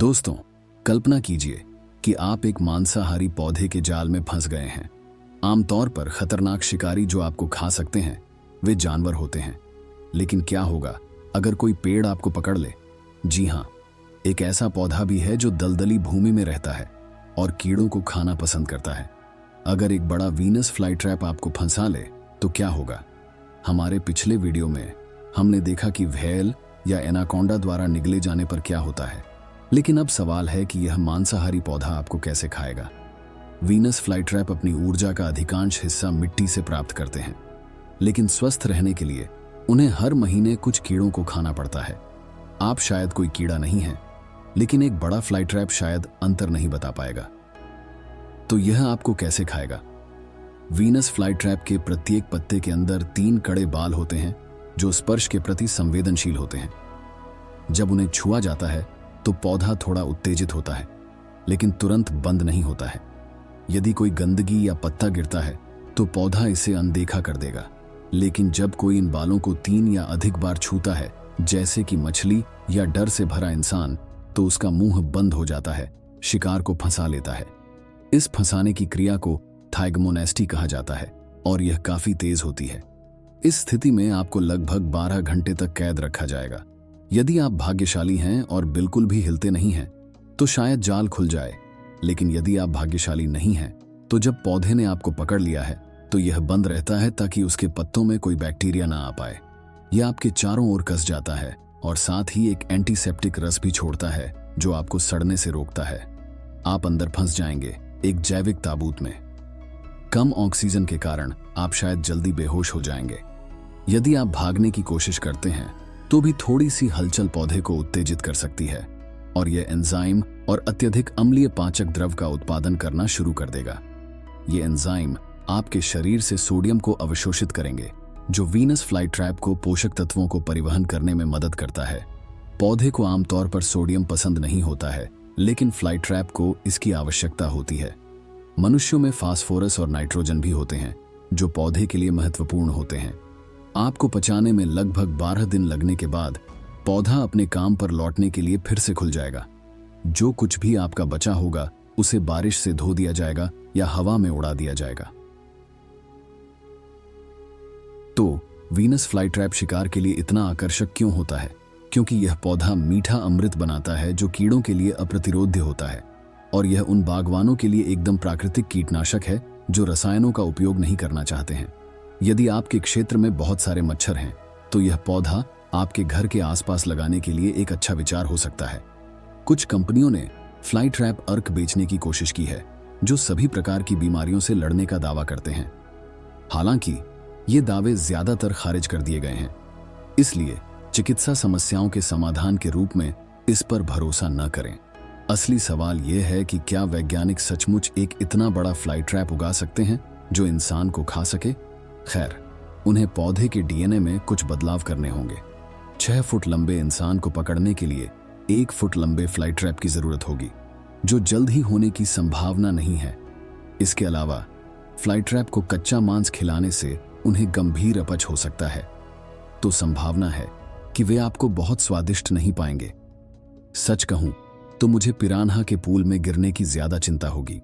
दोस्तों, कल्पना कीजिए कि आप एक मांसाहारी पौधे के जाल में फंस गए हैं। आमतौर पर खतरनाक शिकारी जो आपको खा सकते हैं वे जानवर होते हैं, लेकिन क्या होगा अगर कोई पेड़ आपको पकड़ ले? जी हाँ, एक ऐसा पौधा भी है जो दलदली भूमि में रहता है और कीड़ों को खाना पसंद करता है। अगर एक बड़ा वीनस फ्लाई ट्रैप आपको फंसा ले तो क्या होगा? हमारे पिछले वीडियो में हमने देखा कि व्हेल या एनाकोंडा द्वारा निगले जाने पर क्या होता है, लेकिन अब सवाल है कि यह मांसाहारी पौधा आपको कैसे खाएगा। वीनस फ्लाई ट्रैप अपनी ऊर्जा का अधिकांश हिस्सा मिट्टी से प्राप्त करते हैं, लेकिन स्वस्थ रहने के लिए उन्हें हर महीने कुछ कीड़ों को खाना पड़ता है। आप शायद कोई कीड़ा नहीं हैं, लेकिन एक बड़ा फ्लाई ट्रैप शायद अंतर नहीं बता पाएगा। तो यह आपको कैसे खाएगा? वीनस फ्लाई ट्रैप के प्रत्येक पत्ते के अंदर 3 कड़े बाल होते हैं जो स्पर्श के प्रति संवेदनशील होते हैं। जब उन्हें छुआ जाता है तो पौधा थोड़ा उत्तेजित होता है, लेकिन तुरंत बंद नहीं होता है। यदि कोई गंदगी या पत्ता गिरता है तो पौधा इसे अनदेखा कर देगा, लेकिन जब कोई इन बालों को 3 या अधिक बार छूता है, जैसे कि मछली या डर से भरा इंसान, तो उसका मुंह बंद हो जाता है, शिकार को फंसा लेता है। इस फंसाने की क्रिया को थाइगमोनेस्टी कहा जाता है और यह काफी तेज होती है। इस स्थिति में आपको लगभग 12 घंटे तक कैद रखा जाएगा। यदि आप भाग्यशाली हैं और बिल्कुल भी हिलते नहीं हैं तो शायद जाल खुल जाए, लेकिन यदि आप भाग्यशाली नहीं हैं तो जब पौधे ने आपको पकड़ लिया है तो यह बंद रहता है ताकि उसके पत्तों में कोई बैक्टीरिया ना आ पाए। यह आपके चारों ओर कस जाता है और साथ ही एक एंटीसेप्टिक रस भी छोड़ता है जो आपको सड़ने से रोकता है। आप अंदर फंस जाएंगे, एक जैविक ताबूत में। कम ऑक्सीजन के कारण आप शायद जल्दी बेहोश हो जाएंगे। यदि आप भागने की कोशिश करते हैं तो भी थोड़ी सी हलचल पौधे को उत्तेजित कर सकती है और यह एंजाइम और अत्यधिक अम्लीय पाचक द्रव का उत्पादन करना शुरू कर देगा। ये एंजाइम आपके शरीर से सोडियम को अवशोषित करेंगे, जो वीनस फ्लाई ट्रैप को पोषक तत्वों को परिवहन करने में मदद करता है। पौधे को आमतौर पर सोडियम पसंद नहीं होता है, लेकिन फ्लाई ट्रैप को इसकी आवश्यकता होती है। मनुष्यों में फास्फोरस और नाइट्रोजन भी होते हैं जो पौधे के लिए महत्वपूर्ण होते हैं। आपको पचाने में लगभग 12 दिन लगने के बाद पौधा अपने काम पर लौटने के लिए फिर से खुल जाएगा। जो कुछ भी आपका बचा होगा उसे बारिश से धो दिया जाएगा या हवा में उड़ा दिया जाएगा। तो वीनस फ्लाई ट्रैप शिकार के लिए इतना आकर्षक क्यों होता है? क्योंकि यह पौधा मीठा अमृत बनाता है जो कीड़ों के लिए अप्रतिरोध्य होता है, और यह उन बागवानों के लिए एकदम प्राकृतिक कीटनाशक है जो रसायनों का उपयोग नहीं करना चाहते हैं। यदि आपके क्षेत्र में बहुत सारे मच्छर हैं तो यह पौधा आपके घर के आसपास लगाने के लिए एक अच्छा विचार हो सकता है। कुछ कंपनियों ने फ्लाई ट्रैप अर्क बेचने की कोशिश की है जो सभी प्रकार की बीमारियों से लड़ने का दावा करते हैं। हालांकि ये दावे ज्यादातर खारिज कर दिए गए हैं, इसलिए चिकित्सा समस्याओं के समाधान के रूप में इस पर भरोसा न करें। असली सवाल यह है कि क्या वैज्ञानिक सचमुच एक इतना बड़ा फ्लाई ट्रैप उगा सकते हैं जो इंसान को खा सके? खैर, उन्हें पौधे के डीएनए में कुछ बदलाव करने होंगे। 6 फुट लंबे इंसान को पकड़ने के लिए 1 फुट लंबे फ्लाई ट्रैप की जरूरत होगी, जो जल्द ही होने की संभावना नहीं है। इसके अलावा फ्लाई ट्रैप को कच्चा मांस खिलाने से उन्हें गंभीर अपच हो सकता है, तो संभावना है कि वे आपको बहुत स्वादिष्ट नहीं पाएंगे। सच कहूं तो मुझे पिरान्हा के पूल में गिरने की ज्यादा चिंता होगी।